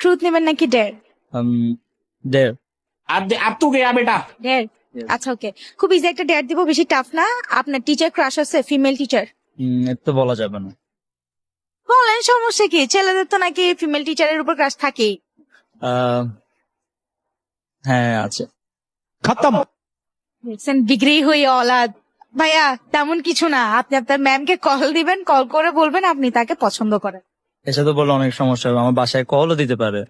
Truth নেবেন নাকি dare? Dare. अब तू गया बेटा। ডেয়ার। আচ্ছা ওকে, খুব ইজি একটা ডেয়ার দিব, বেশি টাফ না। আপনার টিচার ক্রাশ আছে, ফিমেল টিচার? এটা তো বলা যাবে না। বলেন, সমস্যা কি? ছেলেদের তো নাকি ফিমেল টিচারের উপর ক্রাশ থাকেই। হ্যাঁ আছে। खत्म। দেখছেন, ডিগ্রি হয়ে অলাদ। ভাইয়া তেমন কিছু না, আপনি আপনার ম্যামকে কল দিবেন, কল করে বলবেন আপনি তাকে পছন্দ করেন। এসে তো বললে অনেক সমস্যা হবে, আমার বাসায় কলও দিতে পারে।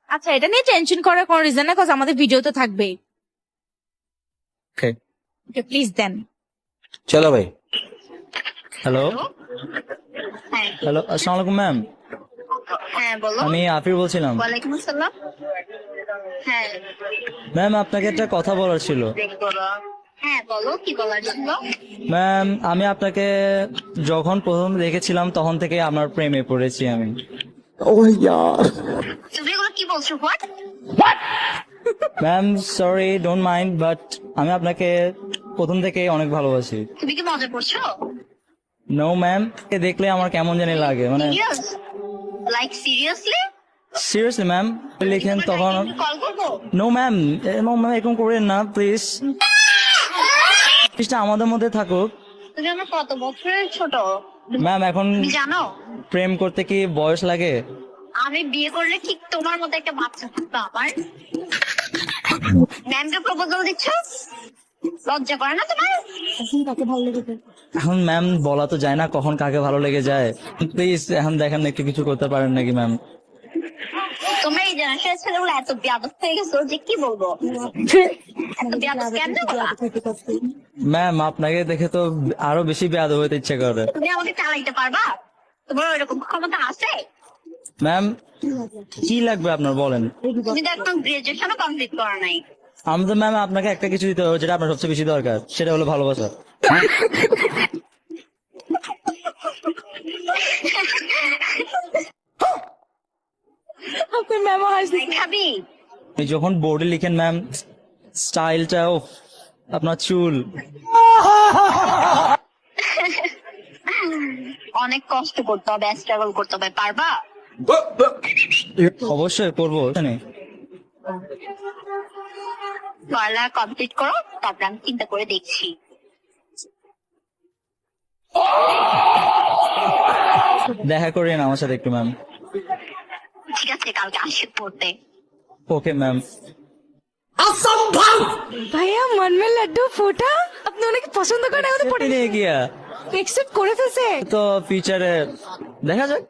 আচ্ছা, এটা নিয়ে টেনশন করার কোনো রিজন না, কজ আমাদের ভিডিও তো থাকবেই। ওকে। প্লিজ দেন। चलो भाई। হ্যালো হ্যালো, আসসালামু আলাইকুম ম্যাম। হ্যাঁ বলো। আমি আফির বলছিলাম। ওয়ালাইকুম আসসালাম। হ্যাঁ ম্যাম আপনাকে একটা কথা বলার ছিল। হ্যাঁ বলো, কি বলার ছিল? ম্যাম আমি আপনাকে যখন প্রথম দেখেছিলাম তখন থেকে আমার প্রেমে পড়েছি আমি। তুমি এগুলো কি বলছো? What? Ma'am sorry, don't mind, but আমি আপনাকে প্রথম থেকে অনেক ভালোবাসি। তুমি কি মজা করছো? নো ম্যাম, দেখলে আমার কেমন জানি লাগে, মানে serious? Like seriously? Seriously ma'am লিখেন তখন। কল করবো? নো ম্যাম, নো ম্যাম এরকম করেন না প্লিজ। প্লিজটা আমাদের মধ্যে থাকুক। তুমি আমার কত বছরের ছোট ম্যাম এখন তুমি জানো? প্রেম করতে কি বয়স লাগে? আমি বিয়ে করলে ঠিক তোমার মতো একটা বাচ্চা থাকতো আমার। ম্যামকে প্রপোজাল দিচ্ছ? লজ্জা করে না তোমার? এখন ম্যাম বলা তো যায় না কখন কাকে ভালো লেগে যায়। প্লিজ এখন দেখেন না একটু কিছু করতে পারেন নাকি ম্যাম? তোমরা এই জেনারেশনের ছেলেগুলো এত বেয়াদব হয়ে গেছো যে কি বলবো। এত বেয়াদব কেন তোমরা? ম্যাম আপনাকে দেখে তো আরো বেশি বেয়াদব হতে ইচ্ছে করে। তুমি আমাকে চালাইতে পারবা? তোমার ওইরকম ক্ষমতা আছে? ম্যাম কি লাগবে আপনার বলেন? তুমি তো একদম গ্রাজুয়েশনও কমপ্লিট করা নাই। আমি তো ম্যাম আপনাকে একটা কিছু দিতে হবে যেটা আপনার সবচেয়ে বেশি দরকার, সেটা হলো ভালোবাসা। আপনার ম্যামও হাসছে। খাবি? আপনি যখন বোর্ডে লিখেন ম্যাম, স্টাইলটাও, আপনার চুল। অনেক কষ্ট করতে হবে, স্ট্রাগল করতে হবে, পারবা? অবশ্যই করবো। পড়ালেখা কমপ্লিট করো, তারপর আমি চিন্তা করে দেখছি। দেখা করেন আমার সাথে একটু ম্যাম। ঠিক আছে, কালকে আসি পড়তে। Okay ma'am. ভাইয়া মন মে লাড্ডু ফোটা, আপনি ওনাকে পছন্দ করেন, আমাদের পড়ে নিয়ে গিয়া এক্সেপ্ট করে ফেলছে। তো ফিউচারে দেখা যাক।